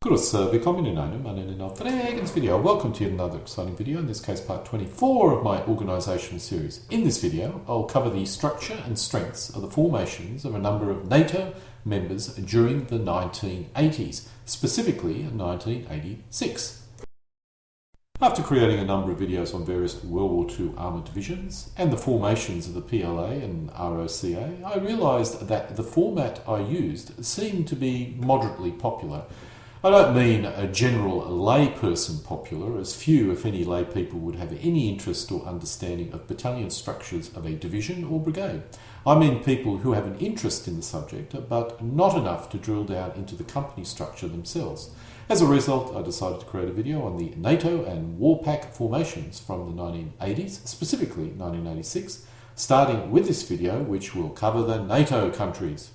Grüß, willkommen in einem neuen video. Welcome to yet another exciting video, in this case part 24 of my organisation series. In this video, I'll cover the structure and strengths of the formations of a number of NATO members during the 1980s, specifically 1986. After creating a number of videos on various World War II armoured divisions and the formations of the PLA and ROCA, I realised that the format I used seemed to be moderately popular. I don't mean a general layperson popular, as few, if any, lay people would have any interest or understanding of battalion structures of a division or brigade. I mean people who have an interest in the subject, but not enough to drill down into the company structure themselves. As a result, I decided to create a video on the NATO and Warpac formations from the 1980s, specifically 1986, starting with this video, which will cover the NATO countries.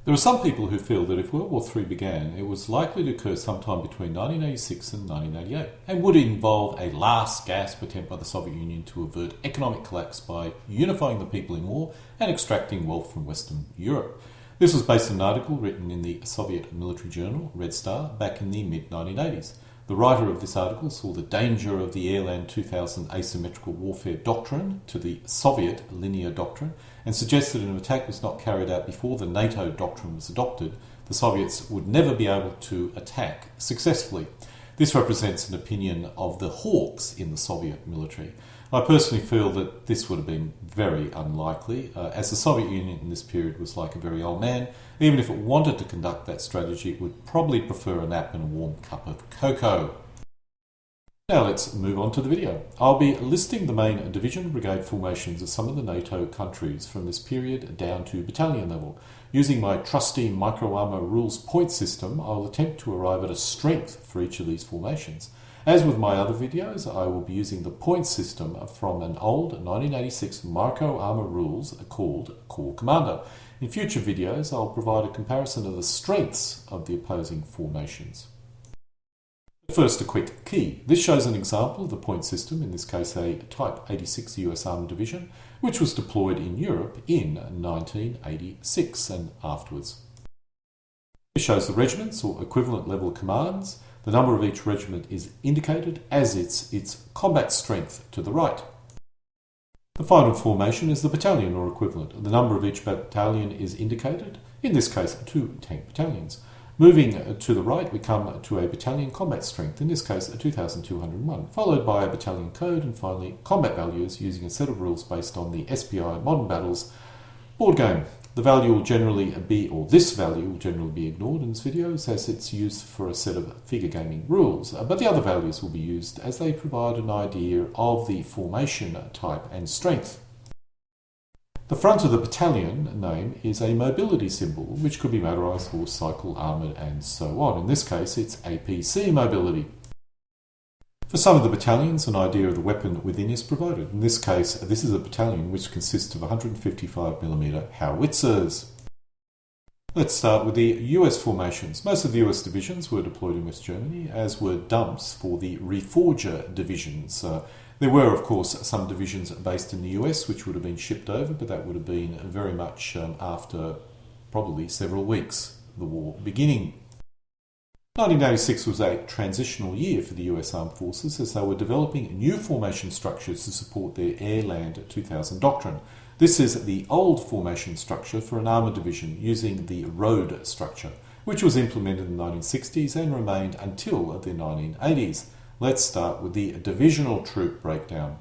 There are some people who feel that if World War III began, it was likely to occur sometime between 1986 and 1988, and would involve a last gasp attempt by the Soviet Union to avert economic collapse by unifying the people in war and extracting wealth from Western Europe. This was based on an article written in the Soviet military journal, Red Star, back in the mid-1980s. The writer of this article saw the danger of the Airland 2000 asymmetrical warfare doctrine to the Soviet linear doctrine and suggested an attack was not carried out before the NATO doctrine was adopted, the Soviets would never be able to attack successfully. This represents an opinion of the hawks in the Soviet military. I personally feel that this would have been very unlikely, as the Soviet Union in this period was like a very old man. Even if it wanted to conduct that strategy, it would probably prefer a nap and a warm cup of cocoa. Now let's move on to the video. I'll be listing the main division brigade formations of some of the NATO countries from this period down to battalion level. Using my trusty micro-armour rules point system, I'll attempt to arrive at a strength for each of these formations. As with my other videos, I will be using the point system from an old 1986 micro-armour rules called Corps Commander. In future videos, I'll provide a comparison of the strengths of the opposing formations. First, a quick key. This shows an example of the point system, in this case a Type 86 US Armoured Division, which was deployed in Europe in 1986 and afterwards. This shows the regiments or equivalent level commands. The number of each regiment is indicated as its combat strength to the right. The final formation is the battalion or equivalent. The number of each battalion is indicated, in this case 2 tank battalions. Moving to the right, we come to a battalion combat strength, in this case 2,201, followed by a battalion code, and finally combat values using a set of rules based on the SPI Modern Battles board game. The value will generally be, or this value will generally be ignored in this video as it's used for a set of figure gaming rules, but the other values will be used as they provide an idea of the formation type and strength. The front of the battalion name is a mobility symbol, which could be motorised, horse, cycle, armoured, and so on. In this case, it's APC mobility. For some of the battalions, an idea of the weapon within is provided. In this case, this is a battalion which consists of 155mm howitzers. Let's start with the US formations. Most of the US divisions were deployed in West Germany, as were dumps for the Reforger divisions. There were, of course, some divisions based in the US which would have been shipped over, but that would have been very much after probably several weeks of the war beginning. 1986 was a transitional year for the US Armed Forces as they were developing new formation structures to support their Airland 2000 doctrine. This is the old formation structure for an armoured division using the road structure, which was implemented in the 1960s and remained until the 1980s. Let's start with the divisional troop breakdown.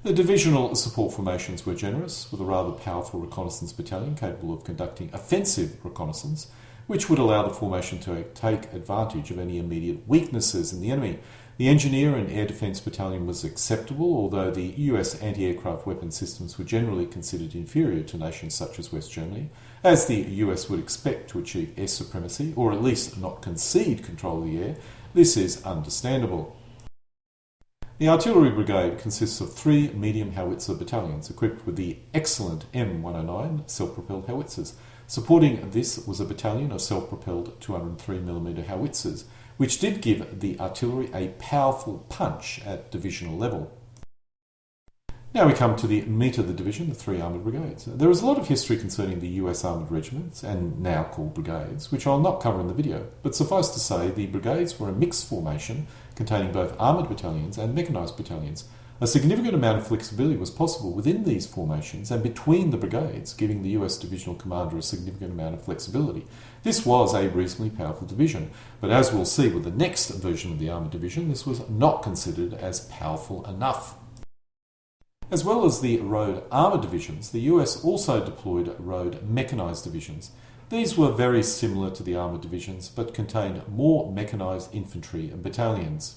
The divisional support formations were generous, with a rather powerful reconnaissance battalion capable of conducting offensive reconnaissance, which would allow the formation to take advantage of any immediate weaknesses in the enemy. The Engineer and Air Defence Battalion was acceptable, although the US anti-aircraft weapon systems were generally considered inferior to nations such as West Germany, as the US would expect to achieve air supremacy, or at least not concede control of the air. This is understandable. The Artillery Brigade consists of 3 medium howitzer battalions equipped with the excellent M109 self-propelled howitzers. Supporting this was a battalion of self-propelled 203mm howitzers, which did give the artillery a powerful punch at divisional level. Now we come to the meat of the division, the three armoured brigades. There is a lot of history concerning the US armoured regiments, and now called brigades, which I'll not cover in the video, but suffice to say the brigades were a mixed formation containing both armoured battalions and mechanised battalions. A significant amount of flexibility was possible within these formations and between the brigades, giving the US divisional commander a significant amount of flexibility. This was a reasonably powerful division, but as we'll see with the next version of the armoured division, this was not considered as powerful enough. As well as the road armoured divisions, the US also deployed road mechanised divisions. These were very similar to the armoured divisions, but contained more mechanised infantry and battalions.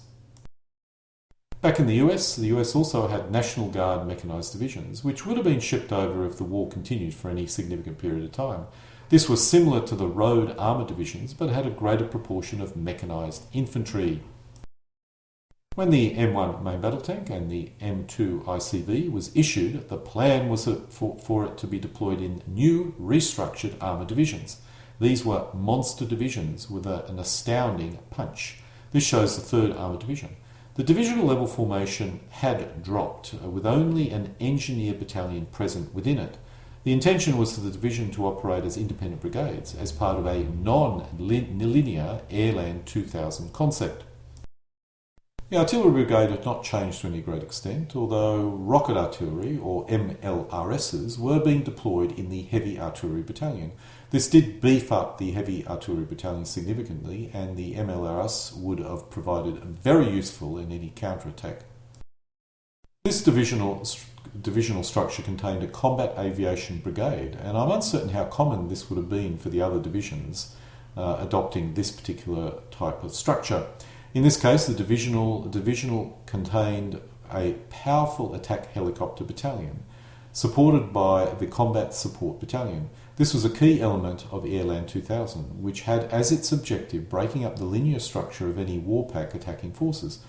Back in the US also had National Guard mechanised divisions, which would have been shipped over if the war continued for any significant period of time. This was similar to the road armoured divisions, but had a greater proportion of mechanised infantry. When the M1 main battle tank and the M2 ICV was issued, the plan was for it to be deployed in new, restructured armoured divisions. These were monster divisions with an astounding punch. This shows the 3rd Armoured Division. The divisional level formation had dropped, with only an engineer battalion present within it. The intention was for the division to operate as independent brigades, as part of a non-linear Airland 2000 concept. The artillery brigade had not changed to any great extent, although rocket artillery, or MLRSs, were being deployed in the heavy artillery battalion. This did beef up the heavy artillery battalion significantly, and the MLRS would have provided very useful in any counterattack. This divisional structure contained a combat aviation brigade, and I'm uncertain how common this would have been for the other divisions adopting this particular type of structure. In this case, the divisional contained a powerful attack helicopter battalion, supported by the Combat Support Battalion. This was a key element of Airland 2000, which had as its objective breaking up the linear structure of any warpack attacking forces.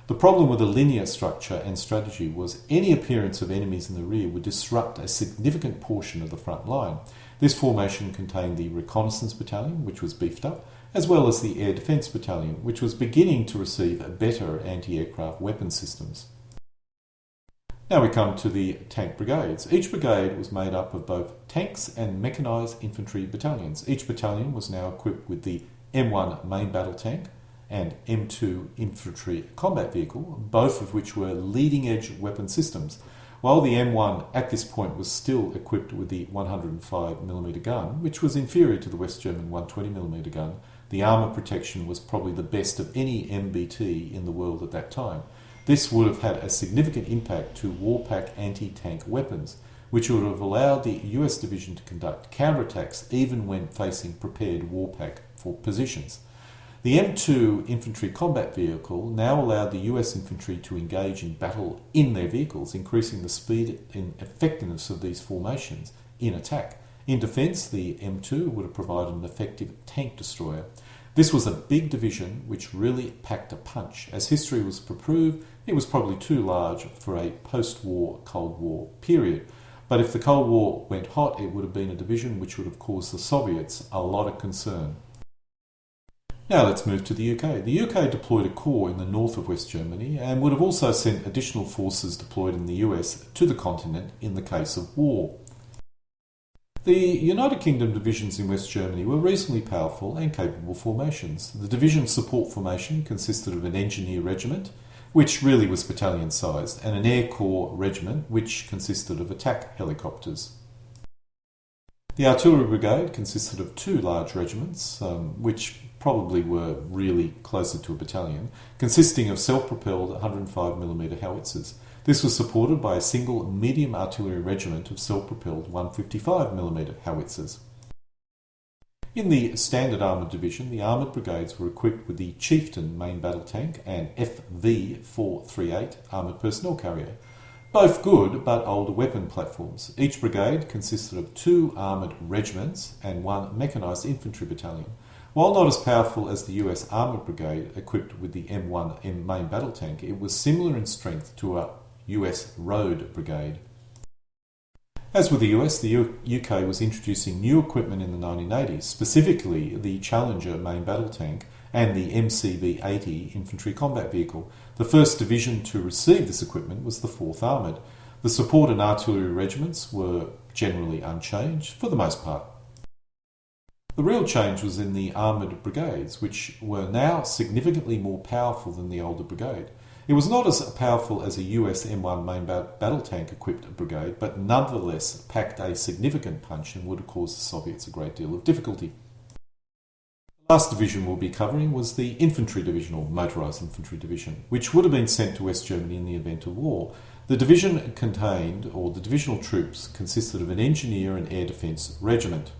The problem with a linear structure and strategy was any appearance of enemies in the rear would disrupt a significant portion of the front line. This formation contained the Reconnaissance Battalion, which was beefed up, as well as the Air Defence Battalion, which was beginning to receive better anti-aircraft weapon systems. Now we come to the tank brigades. Each brigade was made up of both tanks and mechanised infantry battalions. Each battalion was now equipped with the M1 main battle tank and M2 infantry combat vehicle, both of which were leading-edge weapon systems. While the M1 at this point was still equipped with the 105mm gun, which was inferior to the West German 120mm gun, the armour protection was probably the best of any MBT in the world at that time. This would have had a significant impact to warpack anti-tank weapons, which would have allowed the US division to conduct counterattacks even when facing prepared warpack for positions. The M2 infantry combat vehicle now allowed the US infantry to engage in battle in their vehicles, increasing the speed and effectiveness of these formations in attack. In defence, the M2 would have provided an effective tank destroyer. This was a big division which really packed a punch. As history was to prove, it was probably too large for a post-war Cold War period. But if the Cold War went hot, it would have been a division which would have caused the Soviets a lot of concern. Now let's move to the UK. The UK deployed a corps in the north of West Germany and would have also sent additional forces deployed in the US to the continent in the case of war. The United Kingdom divisions in West Germany were reasonably powerful and capable formations. The division support formation consisted of an engineer regiment, which really was battalion-sized, and an Air Corps regiment, which consisted of attack helicopters. The artillery brigade consisted of 2 large regiments, which probably were really closer to a battalion, consisting of self-propelled 105mm howitzers. This was supported by a single medium artillery regiment of self-propelled 155mm howitzers. In the Standard Armoured Division, the armoured brigades were equipped with the Chieftain main battle tank and FV-438 armoured personnel carrier, both good but older weapon platforms. Each brigade consisted of 2 armoured regiments and 1 mechanised infantry battalion. While not as powerful as the US Armoured Brigade equipped with the M1 main battle tank, it was similar in strength to a US Road Brigade. As with the US, the UK was introducing new equipment in the 1980s, specifically the Challenger main battle tank and the MCV-80 infantry combat vehicle. The first division to receive this equipment was the 4th Armoured. The support and artillery regiments were generally unchanged for the most part. The real change was in the armoured brigades, which were now significantly more powerful than the older brigade. It was not as powerful as a US M1 main battle tank equipped brigade, but nonetheless packed a significant punch and would have caused the Soviets a great deal of difficulty. The last division we'll be covering was the infantry division, or motorised infantry division, which would have been sent to West Germany in the event of war. The division contained, or the divisional troops consisted of an engineer and air defence regiment.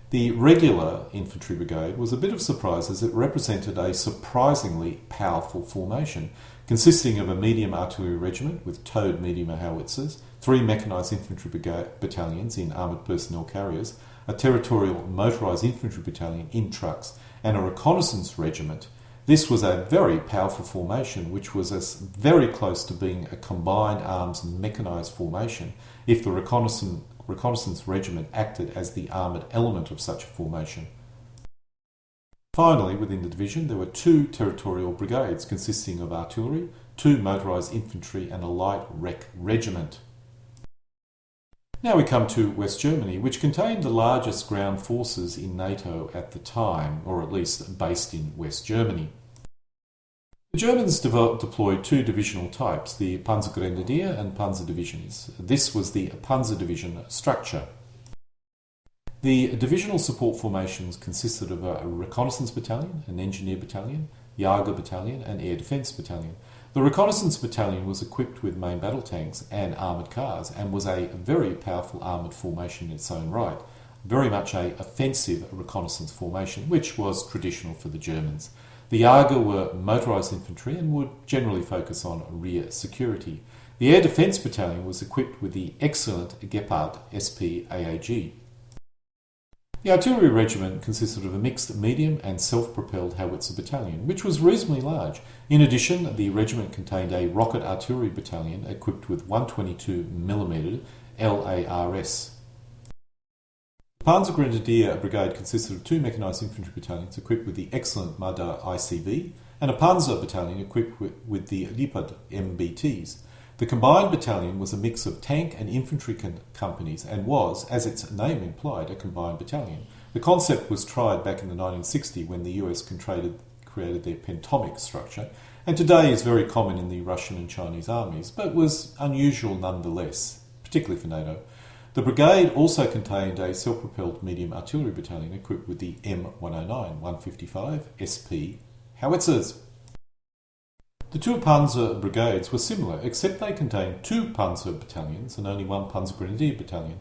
The regular infantry brigade was a bit of a surprise as it represented a surprisingly powerful formation, consisting of a medium artillery regiment with towed medium howitzers, 3 mechanised infantry battalions in armoured personnel carriers, a territorial motorised infantry battalion in trucks, and a reconnaissance regiment. This was a very powerful formation, which was as very close to being a combined arms mechanised formation if the reconnaissance regiment acted as the armoured element of such a formation. Finally, within the division, there were 2 territorial brigades consisting of artillery, 2 motorised infantry and a light wreck regiment. Now we come to West Germany, which contained the largest ground forces in NATO at the time, or at least based in West Germany. The Germans deployed 2 divisional types, the Panzergrenadier and Panzer divisions. This was the Panzer division structure. The divisional support formations consisted of a reconnaissance battalion, an engineer battalion, Jager battalion and air defence battalion. The reconnaissance battalion was equipped with main battle tanks and armoured cars and was a very powerful armoured formation in its own right, very much an offensive reconnaissance formation, which was traditional for the Germans. The Jager were motorised infantry and would generally focus on rear security. The air defence battalion was equipped with the excellent Gepard SP AAG. The artillery regiment consisted of a mixed medium and self-propelled howitzer battalion, which was reasonably large. In addition, the regiment contained a rocket artillery battalion equipped with 122mm LARS. The Panzergrenadier Brigade consisted of 2 mechanised infantry battalions equipped with the excellent Marder ICV and a Panzer battalion equipped with the Leopard MBTs. The combined battalion was a mix of tank and infantry companies and was, as its name implied, a combined battalion. The concept was tried back in the 1960s when the US created their pentomic structure, and today is very common in the Russian and Chinese armies, but was unusual nonetheless, particularly for NATO. The brigade also contained a self-propelled medium artillery battalion equipped with the M109 155 SP howitzers. The 2 Panzer brigades were similar, except they contained 2 Panzer battalions and only 1 Panzergrenadier battalion.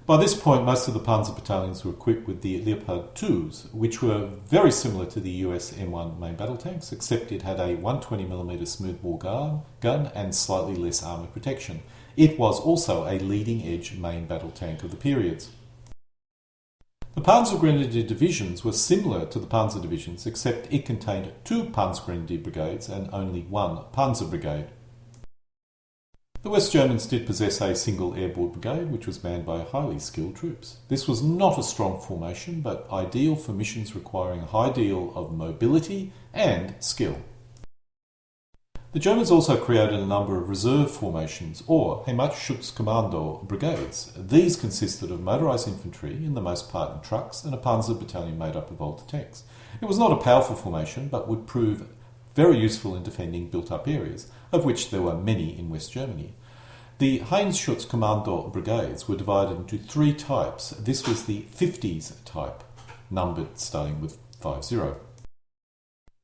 By this point, most of the Panzer battalions were equipped with the Leopard 2s, which were very similar to the US M1 main battle tanks, except it had a 120mm smoothbore gun and slightly less armour protection. It was also a leading-edge main battle tank of the periods. The Panzergrenadier divisions were similar to the Panzer divisions, except it contained 2 Panzergrenadier brigades and only 1 Panzer brigade. The West Germans did possess a single airborne brigade, which was manned by highly skilled troops. This was not a strong formation, but ideal for missions requiring a high deal of mobility and skill. The Germans also created a number of reserve formations, or Heimatschutzkommando brigades. These consisted of motorised infantry, in the most part in trucks, and a Panzer battalion made up of older tanks. It was not a powerful formation, but would prove very useful in defending built-up areas, of which there were many in West Germany. The Heimatschutzkommando brigades were divided into 3 types. This was the 50s type, numbered starting with 50.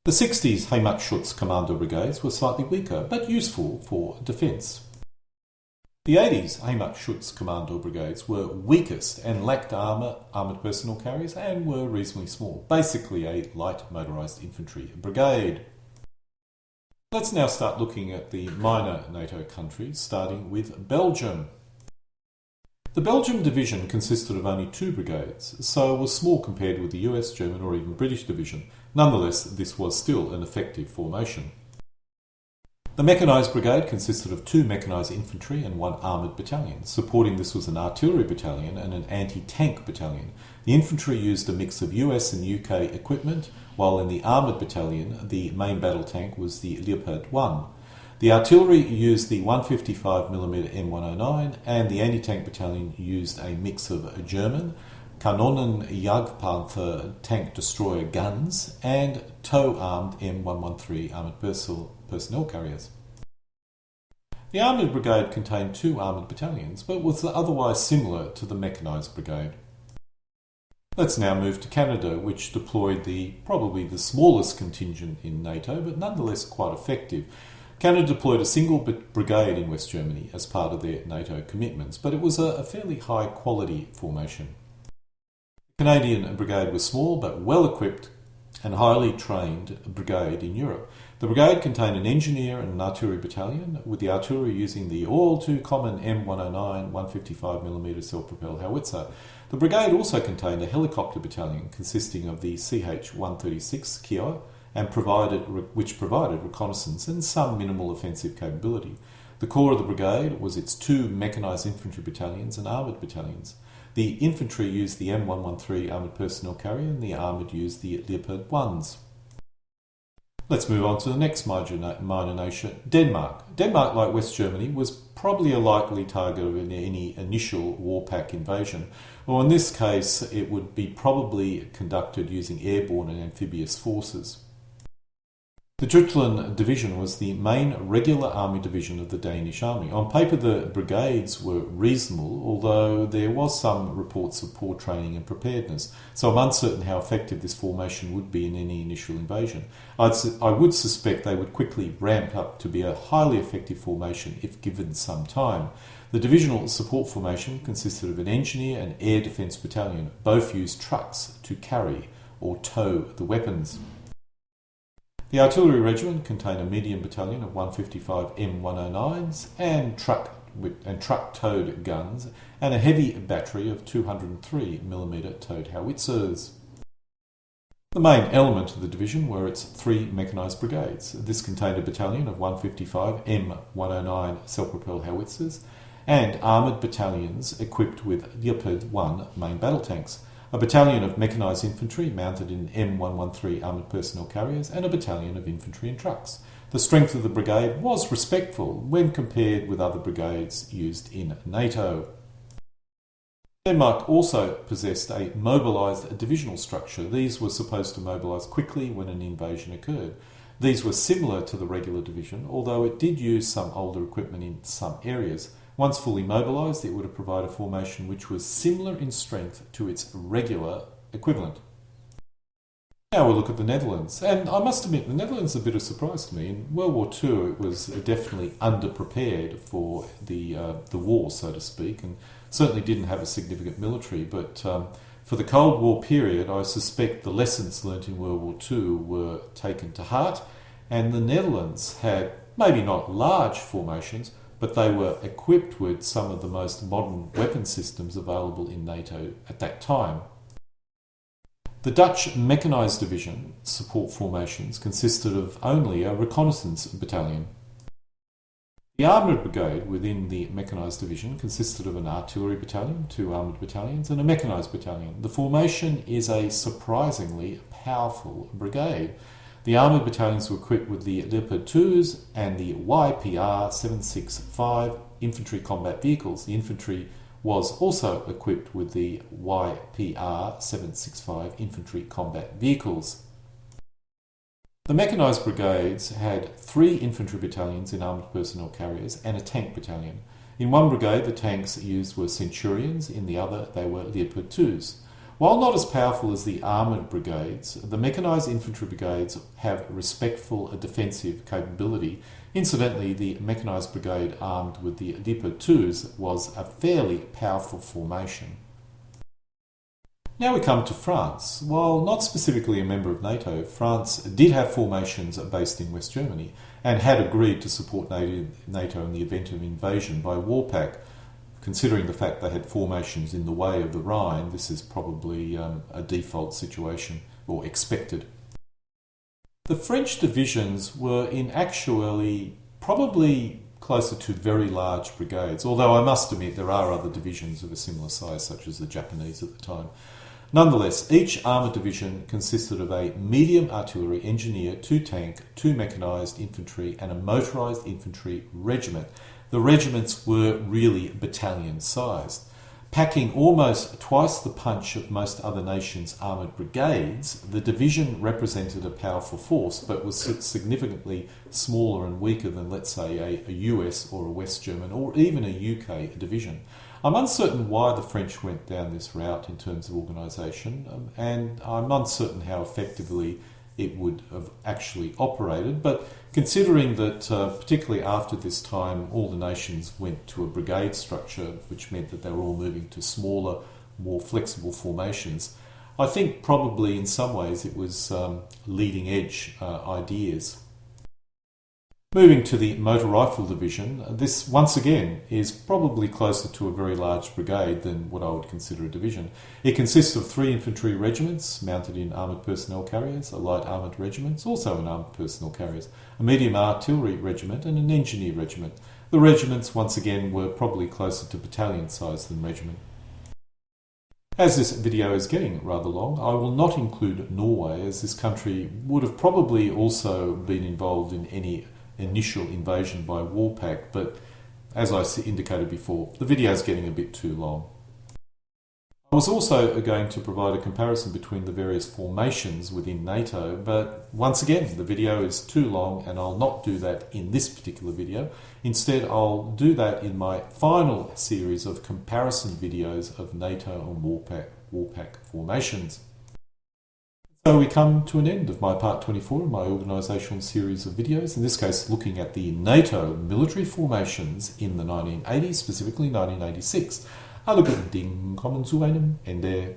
The 60s Heimatschutzkommando brigades were slightly weaker, but useful for defence. The 80s Heimatschutzkommando brigades were weakest and lacked armoured personnel carriers, and were reasonably small, basically a light motorised infantry brigade. Let's now start looking at the minor NATO countries, starting with Belgium. The Belgium division consisted of only 2 brigades, so was small compared with the US, German or even British division. Nonetheless, this was still an effective formation. The mechanised brigade consisted of 2 mechanised infantry and 1 armoured battalion. Supporting this was an artillery battalion and an anti-tank battalion. The infantry used a mix of US and UK equipment, while in the armoured battalion the main battle tank was the Leopard 1. The The artillery used the 155mm M109 and the anti-tank battalion used a mix of German Kanonen-Jagdpanther tank destroyer guns and tow-armed M113 armoured personnel carriers. The Armoured Brigade contained 2 armoured battalions, but was otherwise similar to the Mechanised Brigade. Let's now move to Canada, which deployed probably the smallest contingent in NATO, but nonetheless quite effective. Canada deployed a single brigade in West Germany as part of their NATO commitments, but it was a fairly high-quality formation. The Canadian brigade was small but well-equipped and highly trained brigade in Europe. The brigade contained an engineer and an artillery battalion, with the artillery using the all-too-common M109 155mm self-propelled howitzer. The brigade also contained a helicopter battalion consisting of the CH-136 Kiowa, which provided reconnaissance and some minimal offensive capability. The core of the brigade was its 2 mechanised infantry battalions and armoured battalions. The infantry used the M113 armoured personnel carrier and the armoured used the Leopard 1s. Let's move on to the next minor nation, Denmark. Denmark, like West Germany, was probably a likely target of any initial Warpack invasion, or in this case it would be probably conducted using airborne and amphibious forces. The Jutland Division was the main regular army division of the Danish army. On paper the brigades were reasonable, although there was some reports of poor training and preparedness, so I'm uncertain how effective this formation would be in any initial invasion. I would suspect they would quickly ramp up to be a highly effective formation if given some time. The divisional support formation consisted of an engineer and air defence battalion. Both used trucks to carry or tow the weapons. The artillery regiment contained a medium battalion of 155 M109s and truck-towed guns, and a heavy battery of 203mm towed howitzers. The main element of the division were its 3 mechanised brigades. This contained a battalion of 155 M109 self-propelled howitzers and armoured battalions equipped with Leopard 1 main battle tanks, a battalion of mechanised infantry mounted in M113 armoured personnel carriers, and a battalion of infantry and trucks. The strength of the brigade was respectful when compared with other brigades used in NATO. Denmark also possessed a mobilised divisional structure. These were supposed to mobilise quickly when an invasion occurred. These were similar to the regular division, although it did use some older equipment in some areas. Once fully mobilised, it would have provided a formation which was similar in strength to its regular equivalent. Now we'll look at the Netherlands, and I must admit the Netherlands is a bit of a surprise to me. In World War II it was definitely underprepared for the war, so to speak, and certainly didn't have a significant military, but for the Cold War period I suspect the lessons learnt in World War II were taken to heart, and the Netherlands had maybe not large formations, but they were equipped with some of the most modern weapon systems available in NATO at that time. The Dutch mechanised division support formations consisted of only a reconnaissance battalion. The armoured brigade within the mechanised division consisted of an artillery battalion, 2 armoured battalions, and a mechanised battalion. The formation is a surprisingly powerful brigade. The armoured battalions were equipped with the Leopard 2s and the YPR 765 infantry combat vehicles. The infantry was also equipped with the YPR 765 infantry combat vehicles. The mechanised brigades had 3 infantry battalions in armoured personnel carriers and a tank battalion. In one brigade the tanks used were Centurions, in the other they were Leopard 2s. While not as powerful as the armoured brigades, the mechanised infantry brigades have respectful defensive capability. Incidentally, the mechanised brigade armed with the Leopard 2s was a fairly powerful formation. Now we come to France. While not specifically a member of NATO, France did have formations based in West Germany and had agreed to support NATO in the event of invasion by Warpack. Considering the fact they had formations in the way of the Rhine, this is probably a default situation, or expected. The French divisions were in actuality probably closer to very large brigades, although I must admit there are other divisions of a similar size, such as the Japanese at the time. Nonetheless, each armoured division consisted of a medium artillery engineer, 2 tank, 2 mechanised infantry and a motorised infantry regiment. The regiments were really battalion-sized. Packing almost twice the punch of most other nations' armoured brigades, the division represented a powerful force but was significantly smaller and weaker than, let's say, a US or a West German or even a UK division. I'm uncertain why the French went down this route in terms of organisation, and I'm uncertain how effectively it would have actually operated, but considering that particularly after this time all the nations went to a brigade structure, which meant that they were all moving to smaller, more flexible formations, I think probably in some ways it was leading edge ideas. Moving to the motor rifle division, this once again is probably closer to a very large brigade than what I would consider a division. It consists of 3 infantry regiments mounted in armoured personnel carriers, a light armoured regiment, also in armoured personnel carriers, a medium artillery regiment and an engineer regiment. The regiments once again were probably closer to battalion size than regiment. As this video is getting rather long, I will not include Norway, as this country would have probably also been involved in any initial invasion by Warpack, but as I indicated before, the video is getting a bit too long. I was also going to provide a comparison between the various formations within NATO, but once again the video is too long and I'll not do that in this particular video. Instead, I'll do that in my final series of comparison videos of NATO and Warpack formations. So we come to an end of my part 24 of my organisational series of videos, in this case looking at the NATO military formations in the 1980s, specifically 1986. Alle guten Dinge kommen zu einem Ende.